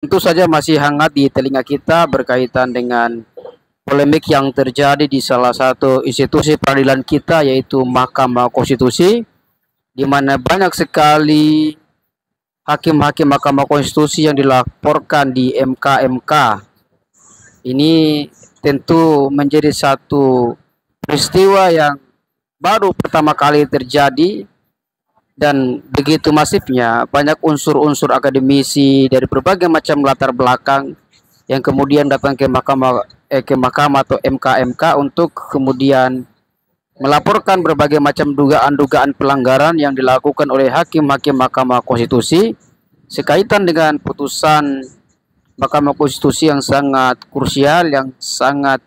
Tentu saja masih hangat di telinga kita berkaitan dengan polemik yang terjadi di salah satu institusi peradilan kita, yaitu Mahkamah Konstitusi, di mana banyak sekali hakim-hakim Mahkamah Konstitusi yang dilaporkan di MK-MK. Ini tentu menjadi satu peristiwa yang baru pertama kali terjadi, dan begitu masifnya banyak unsur-unsur akademisi dari berbagai macam latar belakang yang kemudian datang ke mahkamah atau MK-MK untuk kemudian melaporkan berbagai macam dugaan-dugaan pelanggaran yang dilakukan oleh hakim-hakim Mahkamah Konstitusi sekaitan dengan putusan Mahkamah Konstitusi yang sangat krusial, yang sangat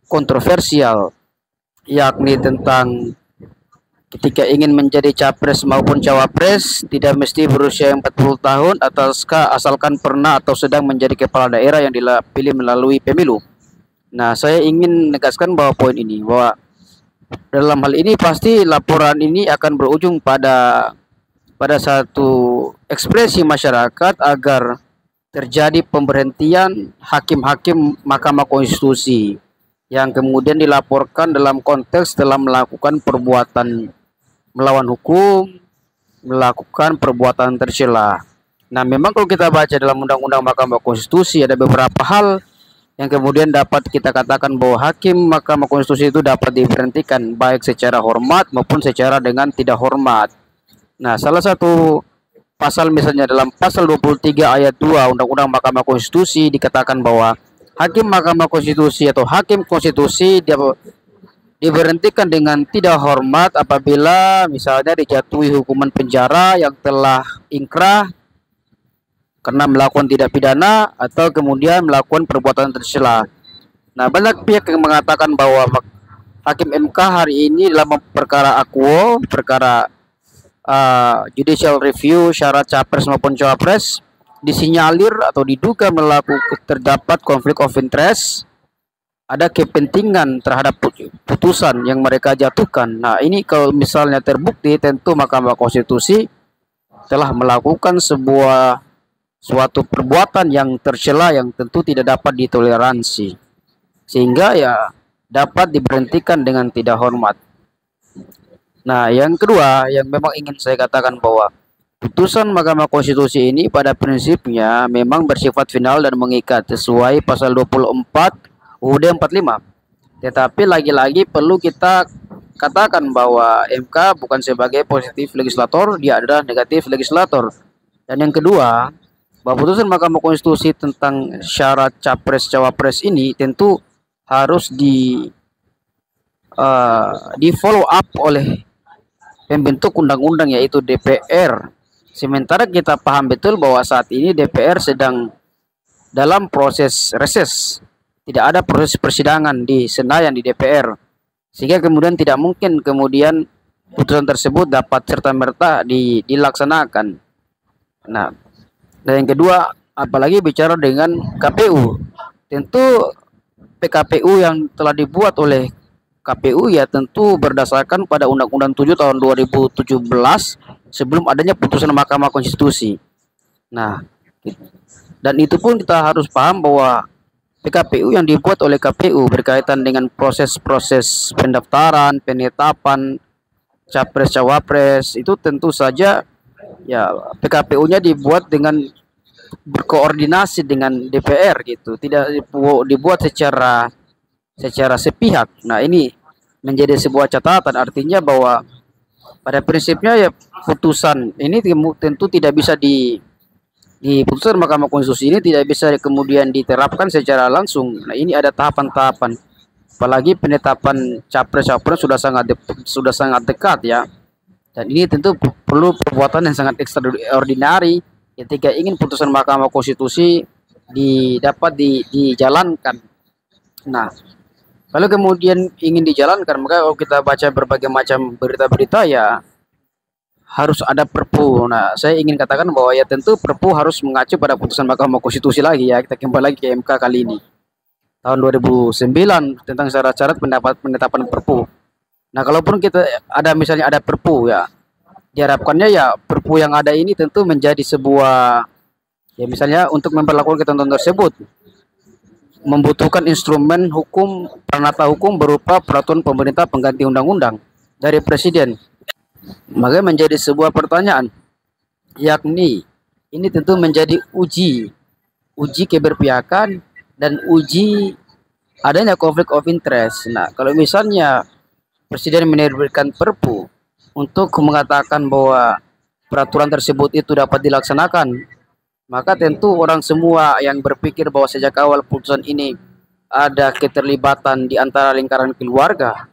kontroversial, yakni tentang ketika ingin menjadi capres maupun cawapres tidak mesti berusia 40 tahun asalkan pernah atau sedang menjadi kepala daerah yang dipilih melalui pemilu. Nah, saya ingin menegaskan bahwa poin ini, bahwa dalam hal ini pasti laporan ini akan berujung pada satu ekspresi masyarakat agar terjadi pemberhentian hakim-hakim Mahkamah Konstitusi yang kemudian dilaporkan dalam konteks telah melakukan perbuatan melawan hukum, melakukan perbuatan tercela. Nah, memang kalau kita baca dalam Undang-Undang Mahkamah Konstitusi ada beberapa hal yang kemudian dapat kita katakan bahwa hakim Mahkamah Konstitusi itu dapat diberhentikan baik secara hormat maupun secara dengan tidak hormat. Nah, salah satu pasal misalnya dalam pasal 23 ayat 2 Undang-Undang Mahkamah Konstitusi dikatakan bahwa hakim Mahkamah Konstitusi atau hakim konstitusi diberhentikan dengan tidak hormat apabila misalnya dijatuhi hukuman penjara yang telah ingkrah karena melakukan tindak pidana atau kemudian melakukan perbuatan tercela. Nah, banyak pihak yang mengatakan bahwa hakim MK hari ini dalam perkara akuo, perkara judicial review syarat capres maupun cawapres, disinyalir atau diduga terdapat konflik of interest, ada kepentingan terhadap putusan yang mereka jatuhkan. Nah, ini kalau misalnya terbukti, tentu Mahkamah Konstitusi telah melakukan suatu perbuatan yang tercela yang tentu tidak dapat ditoleransi, sehingga ya dapat diberhentikan dengan tidak hormat. Nah, yang kedua yang memang ingin saya katakan bahwa putusan Mahkamah Konstitusi ini pada prinsipnya memang bersifat final dan mengikat sesuai pasal 24 UUD 45. Tetapi lagi-lagi perlu kita katakan bahwa MK bukan sebagai positif legislator, dia adalah negatif legislator. Dan yang kedua, bahwa putusan Mahkamah Konstitusi tentang syarat capres cawapres ini tentu harus di follow up oleh pembentuk undang-undang, yaitu DPR. Sementara kita paham betul bahwa saat ini DPR sedang dalam proses reses. Tidak ada proses persidangan di Senayan di DPR, sehingga kemudian tidak mungkin kemudian putusan tersebut dapat serta-merta dilaksanakan. Nah, dan yang kedua, apalagi bicara dengan KPU, tentu PKPU yang telah dibuat oleh KPU ya tentu berdasarkan pada Undang-Undang 7 tahun 2017 sebelum adanya putusan Mahkamah Konstitusi. Nah, dan itu pun kita harus paham bahwa PKPU yang dibuat oleh KPU berkaitan dengan proses-proses pendaftaran, penetapan capres cawapres itu tentu saja ya PKPU-nya dibuat dengan berkoordinasi dengan DPR gitu, tidak dibuat secara sepihak. Nah, ini menjadi sebuah catatan, artinya bahwa pada prinsipnya ya putusan ini tentu tidak bisa di putusan Mahkamah Konstitusi ini tidak bisa kemudian diterapkan secara langsung. Nah, ini ada tahapan-tahapan. Apalagi penetapan capres-capres sudah sangat dekat ya. Dan ini tentu perlu perbuatan yang sangat extraordinary ketika ingin putusan Mahkamah Konstitusi dapat dijalankan. Nah, kalau kemudian ingin dijalankan, maka kalau kita baca berbagai macam berita-berita ya harus ada Perpu. Nah, saya ingin katakan bahwa ya tentu Perpu harus mengacu pada putusan Mahkamah Konstitusi lagi ya. Kita kembali lagi ke MK kali ini. Tahun 2009 tentang syarat-syarat penetapan Perpu. Nah, kalaupun kita misalnya ada Perpu ya, diharapkannya ya Perpu yang ada ini tentu menjadi sebuah Ya misalnya untuk memperlakukan ketentuan tersebut membutuhkan instrumen hukum peranata hukum berupa peraturan pemerintah pengganti undang-undang dari presiden. Maka menjadi sebuah pertanyaan, yakni ini tentu menjadi uji keberpihakan dan uji adanya konflik of interest. Nah, kalau misalnya presiden menerbitkan perpu untuk mengatakan bahwa peraturan tersebut itu dapat dilaksanakan, maka tentu orang semua yang berpikir bahwa sejak awal putusan ini ada keterlibatan di antara lingkaran keluarga,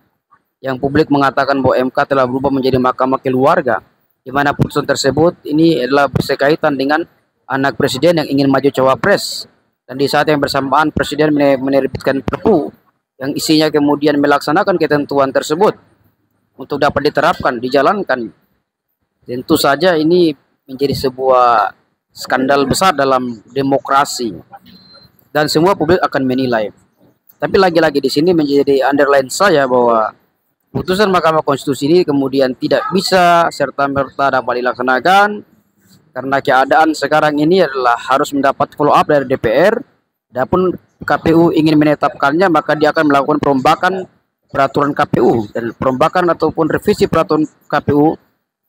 yang publik mengatakan bahwa MK telah berubah menjadi mahkamah keluarga, di mana putusan tersebut ini adalah berkaitan dengan anak presiden yang ingin maju cawapres, dan di saat yang bersamaan presiden menerbitkan perpu yang isinya kemudian melaksanakan ketentuan tersebut untuk dapat diterapkan, dijalankan. Tentu saja ini menjadi sebuah skandal besar dalam demokrasi dan semua publik akan menilai. Tapi lagi-lagi di sini menjadi underline saya bahwa putusan Mahkamah Konstitusi ini kemudian tidak bisa serta-merta dapat dilaksanakan karena keadaan sekarang ini adalah harus mendapat follow up dari DPR. Adapun KPU ingin menetapkannya, maka dia akan melakukan perombakan peraturan KPU, dan perombakan ataupun revisi peraturan KPU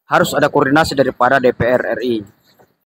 harus ada koordinasi daripada DPR RI.